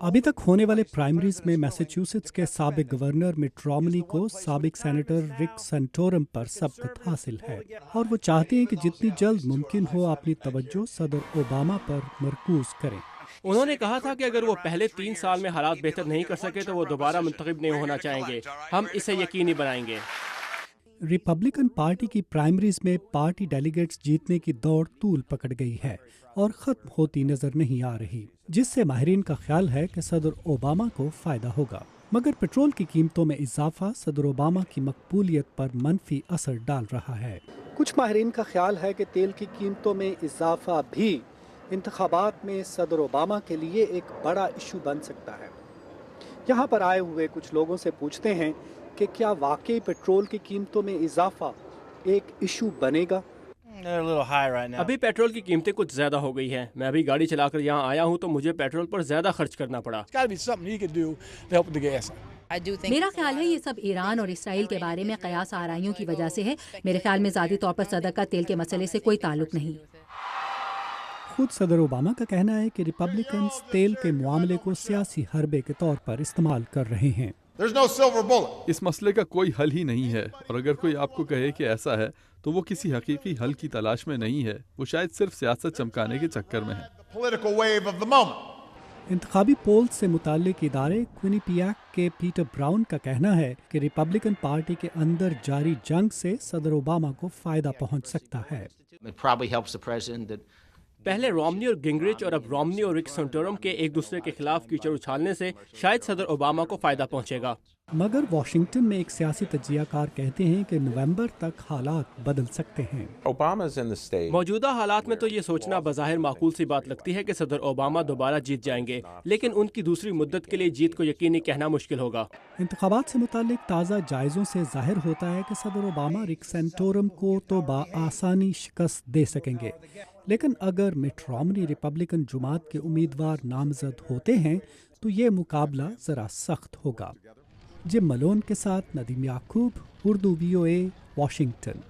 अभी तक होने वाले प्राइमरीज में मैसाचुसेट्स के साबिक गवर्नर मिट रोमनी को साबिक सेनेटर रिक सेंटोरम पर सबकत हासिल है और वो चाहते हैं कि जितनी जल्द मुमकिन हो अपनी तवज्जो सदर ओबामा पर मरकूज करें। उन्होंने कहा था कि अगर वो पहले 3 साल में हालात बेहतर नहीं कर सके तो वो दोबारा मुंतखब नहीं होना चाहेंगे। हम इसे यकीनी बनाएंगे। रिपब्लिकन पार्टी की प्राइमरीज में पार्टी डेलीगेट्स जीतने की दौड़ तूल पकड़ गई है और ख़त्म होती नजर नहीं आ रही, जिससे माहिरीन का ख्याल है कि सदर ओबामा को फ़ायदा होगा। मगर पेट्रोल की कीमतों में इजाफा सदर ओबामा की मकबूलियत पर मनफी असर डाल रहा है। कुछ माहिरीन का ख्याल है कि तेल की कीमतों में इजाफा भी इंतखाबात में सदर ओबामा के लिए एक बड़ा इशू बन सकता है। यहाँ पर आए हुए कुछ लोगों से पूछते हैं कि क्या वाकई पेट्रोल की कीमतों में इजाफा एक इशू बनेगा? अभी पेट्रोल की कीमतें कुछ ज्यादा हो गई हैं। मैं अभी गाड़ी चलाकर यहाँ आया हूँ तो मुझे पेट्रोल पर ज्यादा खर्च करना पड़ा। मेरा ख्याल है ये सब ईरान और इसराइल के बारे में कयास आराइयों की वजह से है। मेरे ख्याल में ज़ाती तौर पर सदर का तेल के मसले से कोई ताल्लुक नहीं। खुद सदर ओबामा का कहना है कि रिपब्लिकन्स तेल के मामले को सियासी हरबे के तौर पर इस्तेमाल कर रहे हैं। इस मसले का कोई हल ही नहीं है और अगर कोई आपको कहे कि ऐसा है तो वो किसी हकीकी हल की तलाश में नहीं है, वो शायद सिर्फ सियासत चमकाने के चक्कर में है। इंतखाबी पोल से मुताल्लिक इदारे क्विनिपियाक के पीटर ब्राउन का कहना है कि रिपब्लिकन पार्टी के अंदर जारी जंग से सदर ओबामा को फायदा पहुंच सकता है। पहले रोमनी और गिंगरिच और अब रोमनी और रिक सेंटोरम के एक दूसरे के खिलाफ कीचड़ उछालने से शायद सदर ओबामा को फायदा पहुंचेगा। मगर वाशिंगटन में एक सियासी तजियाकार कहते हैं कि नवंबर तक हालात बदल सकते हैं। मौजूदा हालात में तो ये सोचना बज़ाहिर माकूल सी बात लगती है कि सदर ओबामा दोबारा जीत जाएंगे, लेकिन उनकी दूसरी मुद्दत के लिए जीत को यकीनी कहना मुश्किल होगा। इंतखाबात से मुतालिक ताज़ा जायज़ों से जाहिर होता है कि सदर ओबामा रिक सेंटोरम को तो आसानी शिकस्त दे सकेंगे, लेकिन अगर मिट रोमनी रिपब्लिकन जुमात के उम्मीदवार नामजद होते हैं तो ये मुकाबला ज़रा सख्त होगा। जिम मलोन के साथ नदीम याकूब, उर्दू VOA, वाशिंगटन।